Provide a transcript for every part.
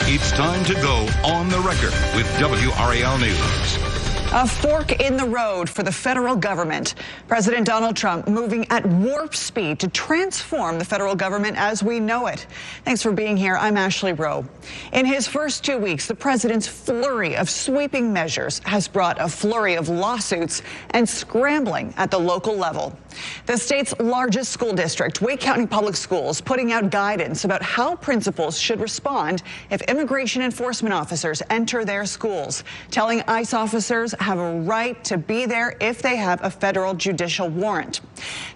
It's time to go on the record with WRAL News. A fork in the road for the federal government. President Donald Trump moving at warp speed to transform the federal government as we know it. Thanks for being here. I'm Ashley Rowe. In his first 2 weeks, the president's flurry of sweeping measures has brought a flurry of lawsuits and scrambling at the local level. The state's largest school district, Wake County Public Schools, putting out guidance about how principals should respond if immigration enforcement officers enter their schools, telling ICE officers have a right to be there if they have a federal judicial warrant.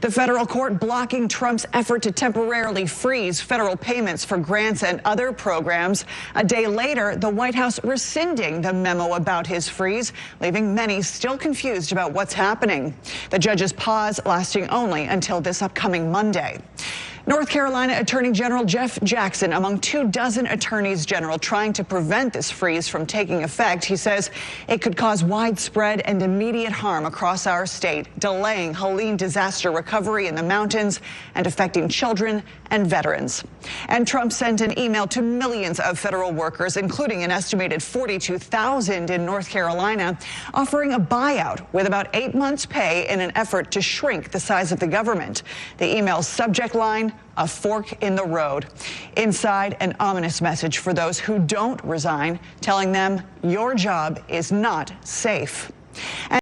The federal court blocking Trump's effort to temporarily freeze federal payments for grants and other programs. A day later, the White House rescinding the memo about his freeze, leaving many still confused about what's happening. The judge's pause lasting only until this upcoming Monday. North Carolina Attorney General Jeff Jackson among 24 attorneys general trying to prevent this freeze from taking effect. He says it could cause widespread and immediate harm across our state, delaying Helene disaster recovery in the mountains and affecting children and veterans. And Trump sent an email to millions of federal workers, including an estimated 42,000 in North Carolina, offering a buyout with about 8 months' pay in an effort to shrink the size of the government. The email's subject line: a fork in the road. Inside, an ominous message for those who don't resign, telling them your job is not safe.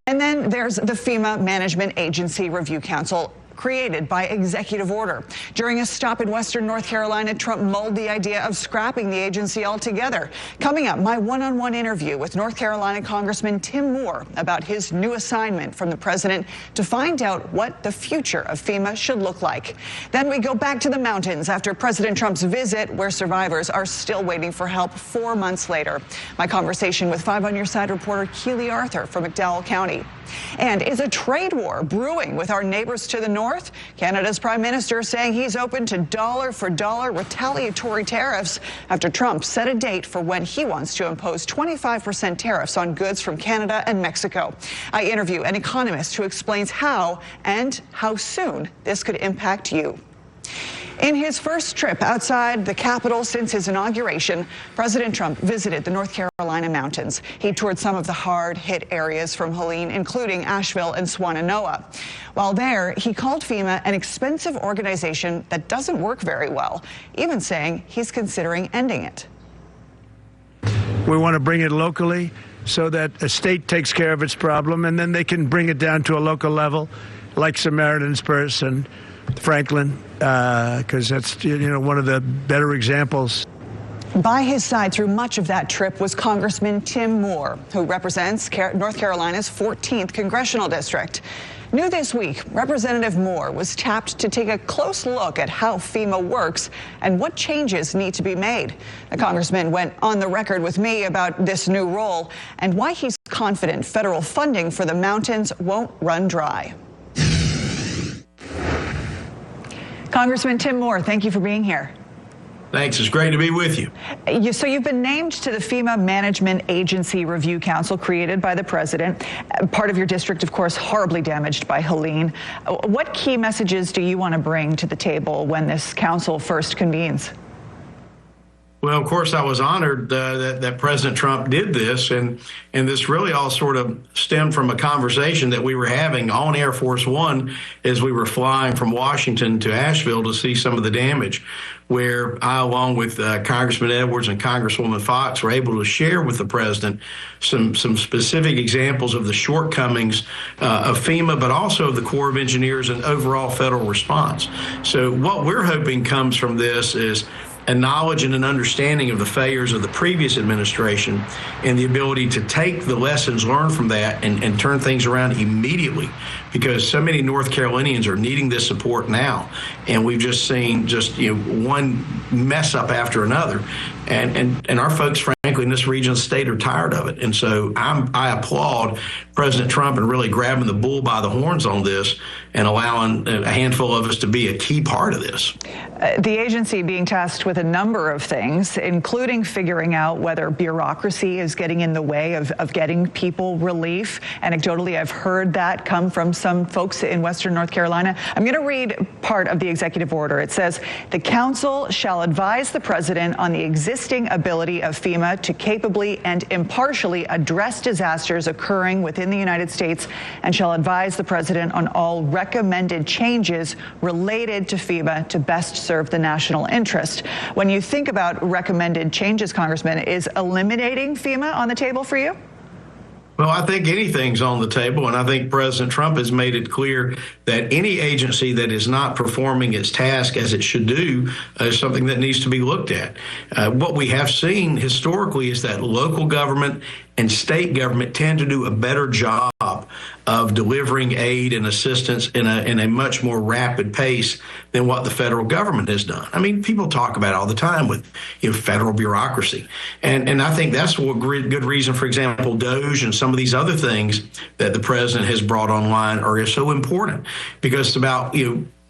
And then there's the FEMA Management Agency Review Council, created by executive order. During a stop in western North Carolina, Trump mulled the idea of scrapping the agency altogether. Coming up, my one-on-one interview with North Carolina Congressman Tim Moore about his new assignment from the president to find out what the future of FEMA should look like. Then we go back to the mountains after President Trump's visit, where survivors are still waiting for help 4 months later. My conversation with 5 on Your Side reporter Keely Arthur from McDowell County. And is a trade war brewing with our neighbors to the north? Canada's prime minister saying he's open to dollar-for-dollar retaliatory tariffs after Trump set a date for when he wants to impose 25% tariffs on goods from Canada and Mexico. I interview an economist who explains how and how soon this could impact you. In his first trip outside the Capitol since his inauguration, President Trump visited the North Carolina mountains. He toured some of the hard-hit areas from Helene, including Asheville and Swannanoa. While there, he called FEMA an expensive organization that doesn't work very well, even saying he's considering ending it. We want to bring it locally so that a state takes care of its problem, and then they can bring it down to a local level, like Samaritan's Purse and Franklin, because that's one of the better examples. By his side through much of that trip was Congressman Tim Moore, who represents North Carolina's 14th congressional district. New this week, Representative Moore was tapped to take a close look at how FEMA works and what changes need to be made. The congressman went on the record with me about this new role and why he's confident federal funding for the mountains won't run dry. Congressman Tim Moore, thank you for being here. Thanks. It's great to be with you. So you've been named to the FEMA Management Agency Review Council created by the president. Part of your district, of course, horribly damaged by Helene. What key messages do you want to bring to the table when this council first convenes? Well, of course, I was honored that President Trump did this, and this really all sort of stemmed from a conversation that we were having on Air Force One as we were flying from Washington to Asheville to see some of the damage, where I, along with Congressman Edwards and Congresswoman Fox, were able to share with the president some specific examples of the shortcomings of FEMA, but also of the Corps of Engineers and overall federal response. So what we're hoping comes from this is a knowledge and an understanding of the failures of the previous administration and the ability to take the lessons learned from that and turn things around immediately, because so many North Carolinians are needing this support now. And we've just seen one mess up after another. And our folks, frankly, in this region of the state are tired of it. And so I applaud President Trump in really grabbing the bull by the horns on this and allowing a handful of us to be a key part of this. The agency being tasked with a number of things, including figuring out whether bureaucracy is getting in the way of getting people relief. Anecdotally, I've heard that come from some folks in Western North Carolina. I'm going to read part of the executive order. It says, the council shall advise the president on the existing ability of FEMA to capably and impartially address disasters occurring within the United States, and shall advise the president on all recommended changes related to FEMA to best serve the national interest. When you think about recommended changes, Congressman, is eliminating FEMA on the table for you? Well, I think anything's on the table, and I think President Trump has made it clear that any agency that is not performing its task as it should do is something that needs to be looked at. What we have seen historically is that local government and state government tend to do a better job of delivering aid and assistance in a much more rapid pace than what the federal government has done. I mean, people talk about it all the time with federal bureaucracy. And I think that's what good reason, for example, DOGE and some of these other things that the president has brought online are so important, because it's about,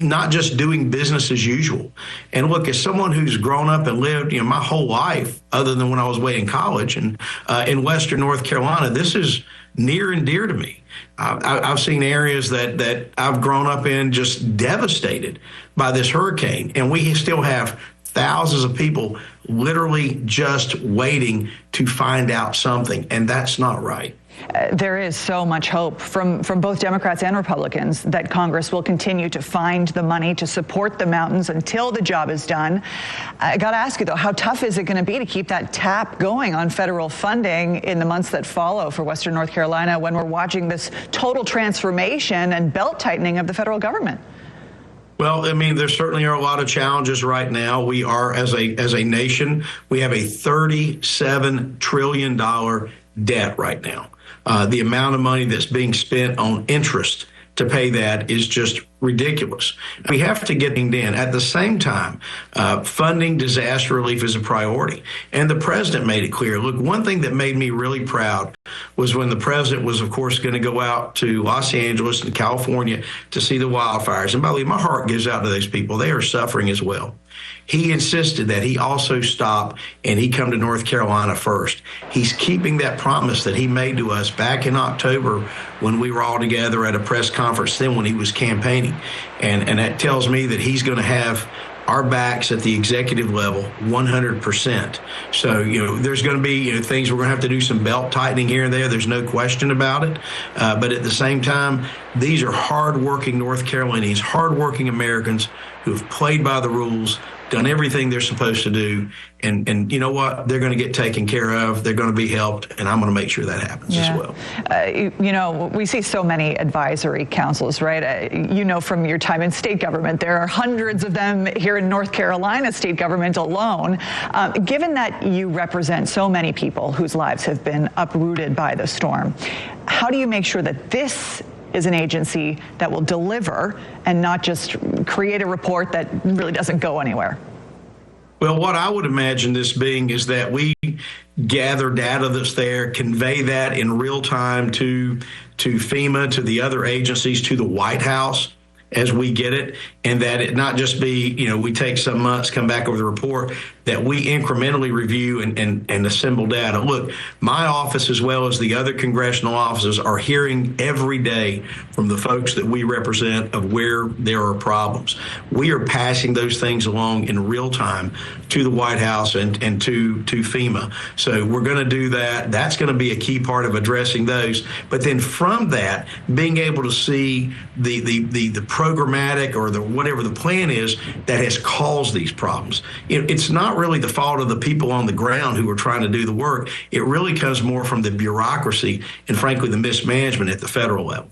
not just doing business as usual. And look, as someone who's grown up and lived, my whole life, other than when I was away in college and in Western North Carolina, this is near and dear to me. I've seen areas that I've grown up in just devastated by this hurricane, and we still have thousands of people literally just waiting to find out something, and that's not right. There is so much hope from both Democrats and Republicans that Congress will continue to find the money to support the mountains until the job is done. I got to ask you, though, how tough is it going to be to keep that tap going on federal funding in the months that follow for Western North Carolina when we're watching this total transformation and belt tightening of the federal government? Well, I mean, there certainly are a lot of challenges right now. We are, as a nation, we have a $37 trillion debt right now. The amount of money that's being spent on interest to pay that is just ridiculous. We have to get things in. At the same time, funding disaster relief is a priority. And the president made it clear. Look, one thing that made me really proud was when the president was, of course, going to go out to Los Angeles and California to see the wildfires. And by the way, my heart goes out to those people. They are suffering as well. He insisted that he also stop and he come to North Carolina first. He's keeping that promise that he made to us back in October when we were all together at a press conference then when he was campaigning. And that tells me that he's going to have our backs at the executive level 100%. So, there's going to be things we're going to have to do some belt tightening here and there. There's no question about it. But at the same time, these are hardworking North Carolinians, hardworking Americans who have played by the rules, done everything they're supposed to do. And you know what? They're going to get taken care of. They're going to be helped. And I'm going to make sure that happens as well. We see so many advisory councils, right? From your time in state government, there are hundreds of them here in North Carolina state government alone. Given that you represent so many people whose lives have been uprooted by the storm, how do you make sure that this is an agency that will deliver and not just create a report that really doesn't go anywhere? Well, what I would imagine this being is that we gather data that's there, convey that in real time to FEMA, to the other agencies, to the White House as we get it, and that it not just be, we take some months, come back over the report, that we incrementally review and assemble data. Look, my office as well as the other congressional offices are hearing every day from the folks that we represent of where there are problems. We are passing those things along in real time to the White House and to FEMA. So we're going to do that. That's going to be a key part of addressing those. But then from that, being able to see the programmatic or whatever the plan is that has caused these problems. It's not really the fault of the people on the ground who are trying to do the work. It really comes more from the bureaucracy and, frankly, the mismanagement at the federal level.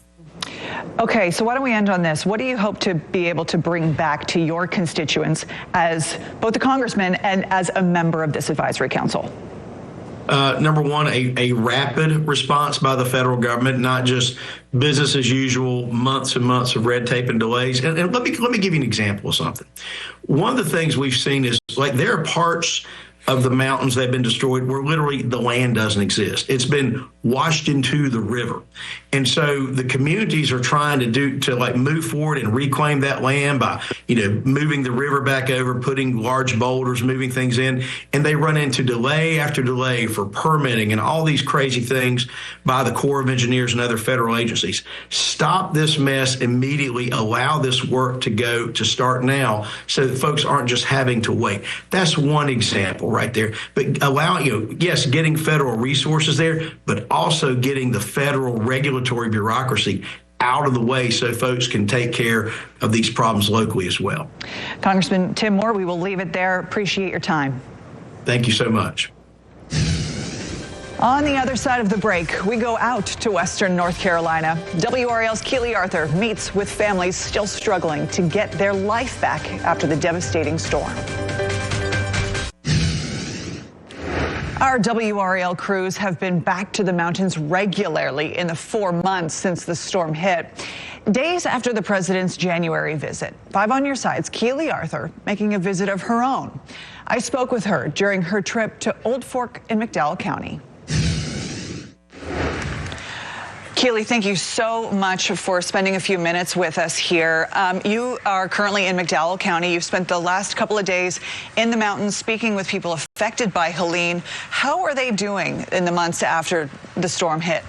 Okay, so why don't we end on this? What do you hope to be able to bring back to your constituents as both a congressman and as a member of this advisory council? Number one, a rapid response by the federal government, not just business as usual, months and months of red tape and delays. And let me give you an example of something. One of the things we've seen is, like, there are parts of the mountains that have been destroyed where literally the land doesn't exist. It's been washed into the river. And so the communities are trying to move forward and reclaim that land by, moving the river back over, putting large boulders, moving things in, and they run into delay after delay for permitting and all these crazy things by the Corps of Engineers and other federal agencies. Stop this mess immediately. Allow this work to start now so that folks aren't just having to wait. That's one example right there. But yes, getting federal resources there, but also getting the federal regulatory bureaucracy out of the way so folks can take care of these problems locally as well. Congressman Tim Moore, we will leave it there. Appreciate your time. Thank you so much. On the other side of the break, we go out to Western North Carolina. WRAL's Keely Arthur meets with families still struggling to get their life back after the devastating storm. Our WRAL crews have been back to the mountains regularly in the 4 months since the storm hit. Days after the president's January visit, 5 on your side's Keely Arthur making a visit of her own. I spoke with her during her trip to Old Fork in McDowell County. Keely, thank you so much for spending a few minutes with us here. You are currently in McDowell County. You've spent the last couple of days in the mountains speaking with people affected by Helene. How are they doing in the months after the storm hit?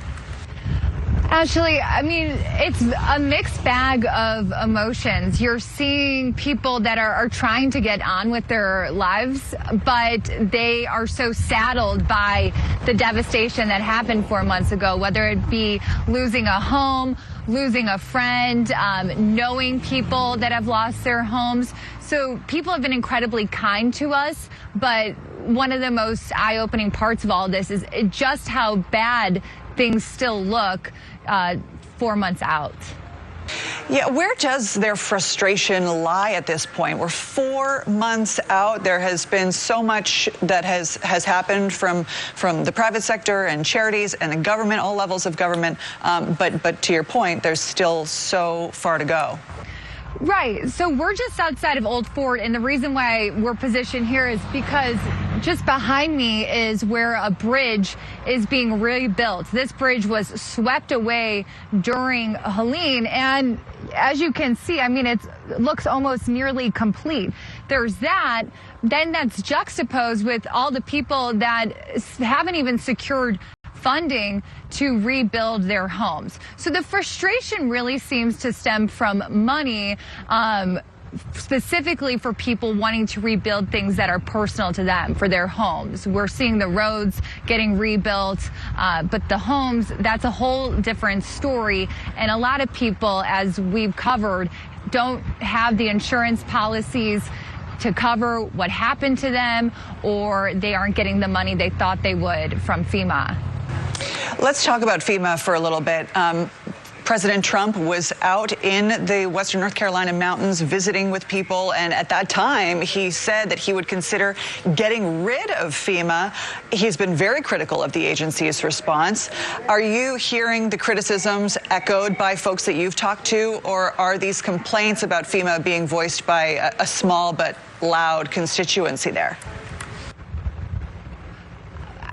Ashley, I mean, it's a mixed bag of emotions. You're seeing people that are trying to get on with their lives, but they are so saddled by the devastation that happened 4 months ago, whether it be losing a home, losing a friend, knowing people that have lost their homes. So people have been incredibly kind to us, but one of the most eye-opening parts of all this is just how bad things still look 4 months out. Yeah, where does their frustration lie at this point? We're 4 months out. There has been so much that has happened from the private sector and charities and the government, all levels of government. But to your point, there's still so far to go. Right. So we're just outside of Old Fort, and the reason why we're positioned here is because just behind me is where a bridge is being rebuilt. This bridge was swept away during Helene, and as you can see, I mean, it looks almost nearly complete. There's that. Then that's juxtaposed with all the people that haven't even secured funding to rebuild their homes. So the frustration really seems to stem from money, specifically for people wanting to rebuild things that are personal to them, for their homes. We're seeing the roads getting rebuilt, but the homes, that's a whole different story. And a lot of people, as we've covered, don't have the insurance policies to cover what happened to them, or they aren't getting the money they thought they would from FEMA. Let's talk about FEMA for a little bit. President Trump was out in the Western North Carolina mountains visiting with people, and at that time he said that he would consider getting rid of FEMA. He's been very critical of the agency's response. Are you hearing the criticisms echoed by folks that you've talked to, or are these complaints about FEMA being voiced by a small but loud constituency there?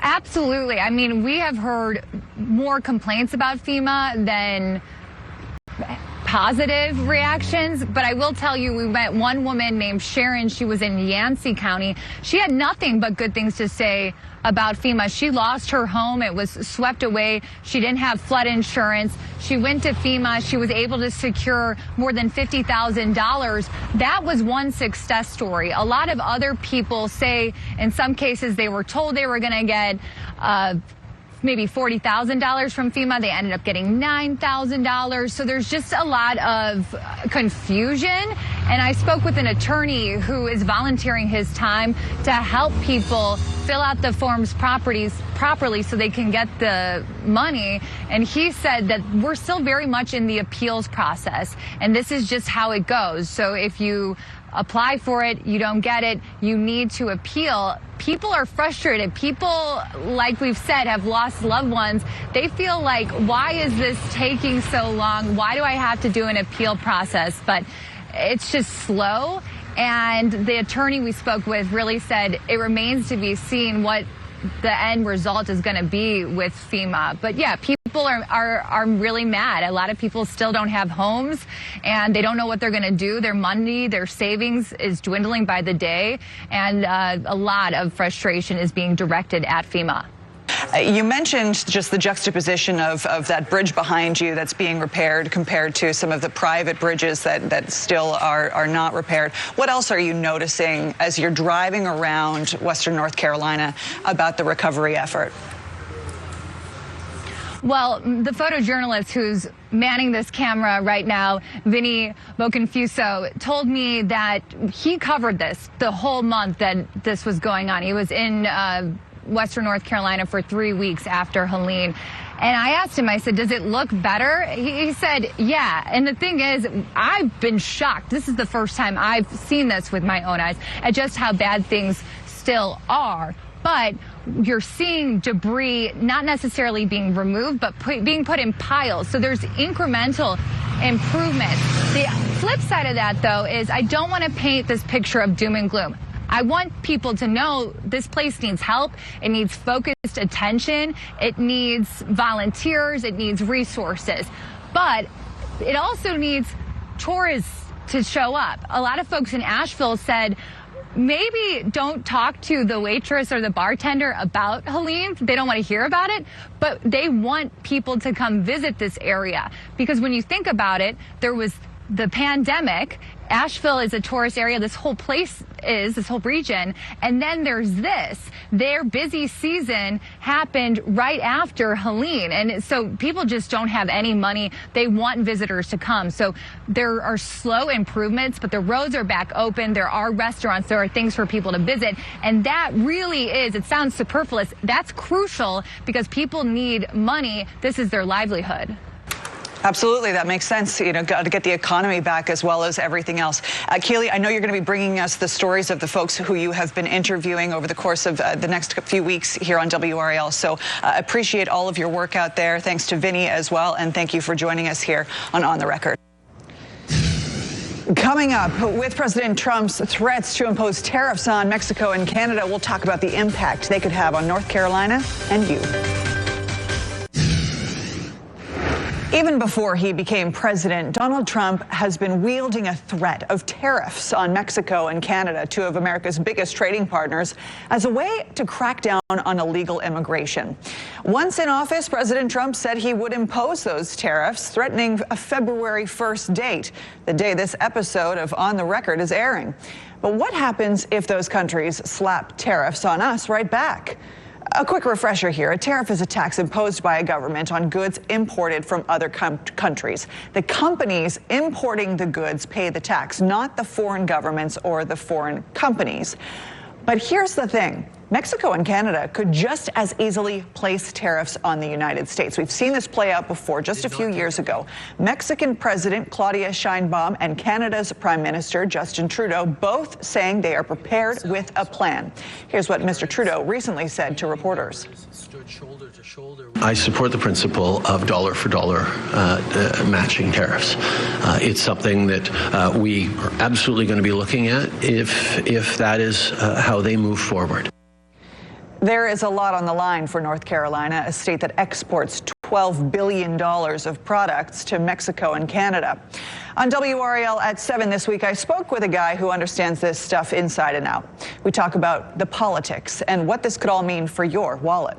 Absolutely. I mean, we have heard more complaints about FEMA than positive reactions, but I will tell you, we met one woman named Sharon. She was in Yancey County. She had nothing but good things to say about FEMA. She lost her home. It was swept away. She didn't have flood insurance. She went to FEMA. She was able to secure more than $50,000. That was one success story. A lot of other people say in some cases they were told they were going to get maybe $40,000 from FEMA. They ended up getting $9,000. So there's just a lot of confusion. And I spoke with an attorney who is volunteering his time to help people fill out the forms properly so they can get the money. And he said that we're still very much in the appeals process, and this is just how it goes. So if you apply for it, you don't get it, you need to appeal. People are frustrated. People, like we've said, have lost loved ones. They feel like, why is this taking so long? Why do I have to do an appeal process? But it's just slow. And the attorney we spoke with really said it remains to be seen what the end result is going to be with FEMA. But yeah, people are really mad. A lot of people still don't have homes, and they don't know what they're going to do. Their money, their savings is dwindling by the day, and a lot of frustration is being directed at FEMA. You mentioned just the juxtaposition of that bridge behind you that's being repaired compared to some of the private bridges that still are not repaired. What else are you noticing as you're driving around Western North Carolina about the recovery effort? Well, the photojournalist who's manning this camera right now, Vinny Boconfuso, told me that he covered this the whole month that this was going on. He was in Western North Carolina for 3 weeks after Helene. And I asked him, I said, does it look better? He said, yeah. And the thing is, I've been shocked. This is the first time I've seen this with my own eyes at just how bad things still are. But you're seeing debris not necessarily being removed, but being put in piles. So there's incremental improvement. The flip side of that, though, is I don't want to paint this picture of doom and gloom. I want people to know this place needs help. It needs focused attention. It needs volunteers. It needs resources. But it also needs tourists to show up. A lot of folks in Asheville said, maybe don't talk to the waitress or the bartender about Helene. They don't want to hear about it, but they want people to come visit this area. Because when you think about it, there was the pandemic. Asheville is a tourist area. This whole place is, this whole region. And then there's this. Their busy season happened right after Helene. And so people just don't have any money. They want visitors to come. So there are slow improvements, but the roads are back open. There are restaurants. There are things for people to visit. And that really is, it sounds superfluous. That's crucial because people need money. This is their livelihood. Absolutely, that makes sense. You know, got to get the economy back as well as everything else. Keely, I know you're going to be bringing us the stories of the folks who you have been interviewing over the course of the next few weeks here on WRAL. So appreciate all of your work out there. Thanks to Vinny as well, and thank you for joining us here on the Record. Coming up, with President Trump's threats to impose tariffs on Mexico and Canada, we'll talk about the impact they could have on North Carolina and you. Even before he became president, Donald Trump has been wielding a threat of tariffs on Mexico and Canada, two of America's biggest trading partners, as a way to crack down on illegal immigration. Once in office, President Trump said he would impose those tariffs, threatening a February 1st date, the day this episode of On the Record is airing. But what happens if those countries slap tariffs on us right back? A quick refresher here. A tariff is a tax imposed by a government on goods imported from other countries. The companies importing the goods pay the tax, not the foreign governments or the foreign companies. But here's the thing. Mexico and Canada could just as easily place tariffs on the United States. We've seen this play out before just a few years ago. Mexican President Claudia Sheinbaum and Canada's Prime Minister Justin Trudeau both saying they are prepared with a plan. Here's what Mr. Trudeau recently said to reporters. I support the principle of dollar for dollar matching tariffs. It's something that we are absolutely going to be looking at if that is how they move forward. There is a lot on the line for North Carolina, a state that exports $12 billion of products to Mexico and Canada. On WRAL at 7 this week, I spoke with a guy who understands this stuff inside and out. We talk about the politics and what this could all mean for your wallet.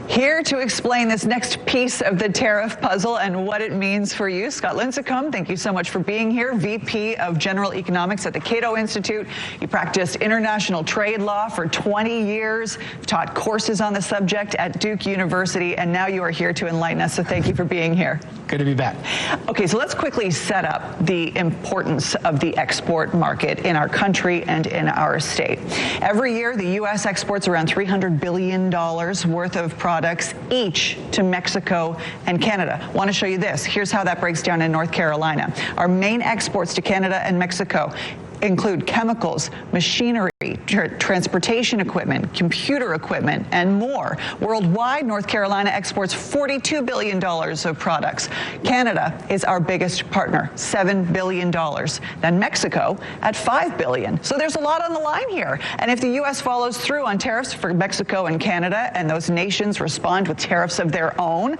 Here to explain this next piece of the tariff puzzle and what it means for you, Scott Lincecum, thank you so much for being here, VP of General Economics at the Cato Institute. You practiced international trade law for 20 years, taught courses on the subject at Duke University, and now you are here to enlighten us, so thank you for being here. Good to be back. Okay, so let's quickly set up the importance of the export market in our country and in our state. Every year, the U.S. exports around $300 billion worth of products each to Mexico and Canada. Want to show you this. Here's how that breaks down in North Carolina. Our main exports to Canada and Mexico include chemicals, machinery, transportation equipment, computer equipment, and more. Worldwide, North Carolina exports $42 billion of products. Canada is our biggest partner, $7 billion. Then Mexico at $5 billion. So there's a lot on the line here. And if the U.S. follows through on tariffs for Mexico and Canada, and those nations respond with tariffs of their own,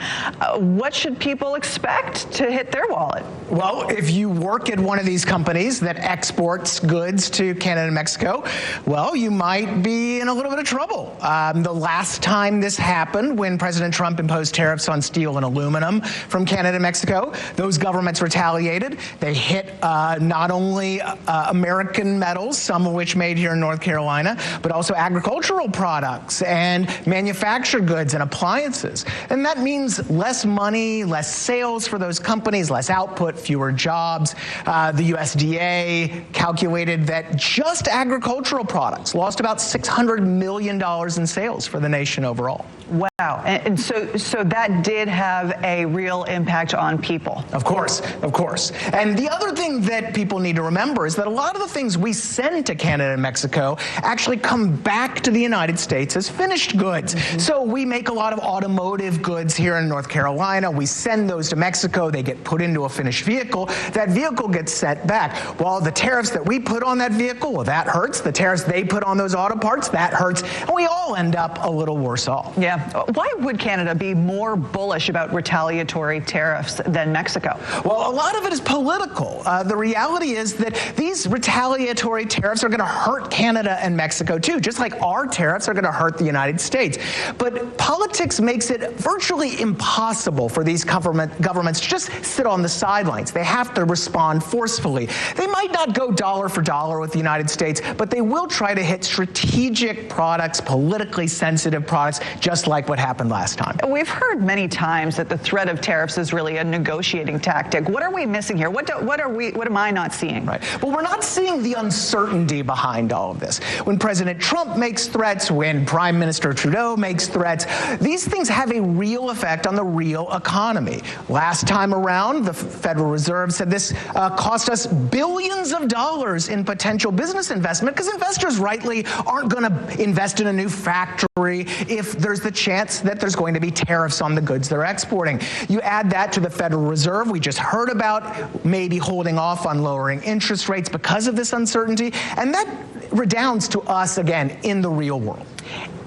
what should people expect to hit their wallet? Well, if you work at one of these companies that exports goods to Canada and Mexico, well, you might be in a little bit of trouble. The last time this happened, when President Trump imposed tariffs on steel and aluminum from Canada and Mexico, those governments retaliated. They hit not only American metals, some of which made here in North Carolina, but also agricultural products and manufactured goods and appliances. And that means less money, less sales for those companies, less output, fewer jobs. The USDA calculated that just agricultural products lost about $600 million in sales for the nation overall. Wow. And so that did have a real impact on people. Of course, of course. And the other thing that people need to remember is that a lot of the things we send to Canada and Mexico actually come back to the United States as finished goods. So we make a lot of automotive goods here in North Carolina. We send those to Mexico. They get put into a finished vehicle. That vehicle gets sent back. Well, the tariffs that we put on that vehicle, well, that hurts. The tariffs they put on those auto parts, that hurts. And we all end up a little worse off. Yeah. Why would Canada be more bullish about retaliatory tariffs than Mexico? Well, a lot of it is political. The reality is that these retaliatory tariffs are going to hurt Canada and Mexico too, just like our tariffs are going to hurt the United States. But politics makes it virtually impossible for these governments to just sit on the sidelines. They have to respond forcefully. They might not go dollar for dollar with the United States, but they will try to hit strategic products, politically sensitive products, just like what happened last time. We've heard many times that the threat of tariffs is really a negotiating tactic. What are we missing here? What am I not seeing? Right. Well, we're not seeing the uncertainty behind all of this. When President Trump makes threats, when Prime Minister Trudeau makes threats, these things have a real effect on the real economy. Last time around, the Federal Reserve said this cost us billions of dollars in potential business investment because investors rightly aren't going to invest in a new factory if there's the chance that there's going to be tariffs on the goods they're exporting. You add that to the Federal Reserve. We just heard about maybe holding off on lowering interest rates because of this uncertainty, and that redounds to us again in the real world.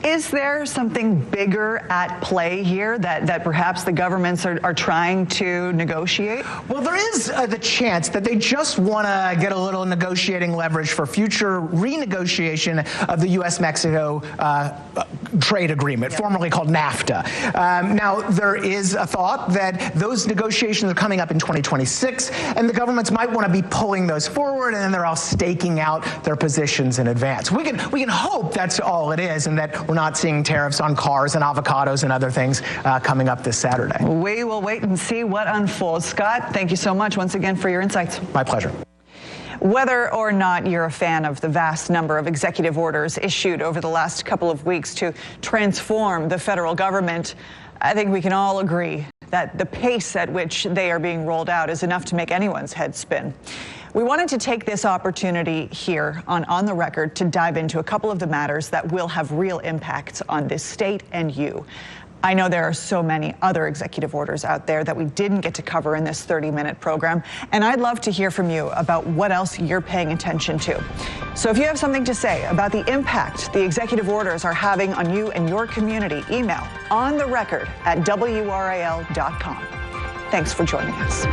Is there something bigger at play here that perhaps the governments are trying to negotiate? Well, there is the chance that they just want to get a little negotiating leverage for future renegotiation of the U.S.-Mexico trade agreement, formerly called NAFTA. Now, there is a thought that those negotiations are coming up in 2026, and the governments might want to be pulling those forward, and then they're all staking out their positions in advance. We can hope that's all it is, and that we're not seeing tariffs on cars and avocados and other things coming up this Saturday. We will wait and see what unfolds. Scott, thank you so much once again for your insights. My pleasure. Whether or not you're a fan of the vast number of executive orders issued over the last couple of weeks to transform the federal government, I think we can all agree that the pace at which they are being rolled out is enough to make anyone's head spin. We wanted to take this opportunity here on the record to dive into a couple of the matters that will have real impacts on this state and you. I know there are so many other executive orders out there that we didn't get to cover in this 30-minute program, and I'd love to hear from you about what else you're paying attention to. So if you have something to say about the impact the executive orders are having on you and your community, email ontherecord@WRAL.com. Thanks for joining us.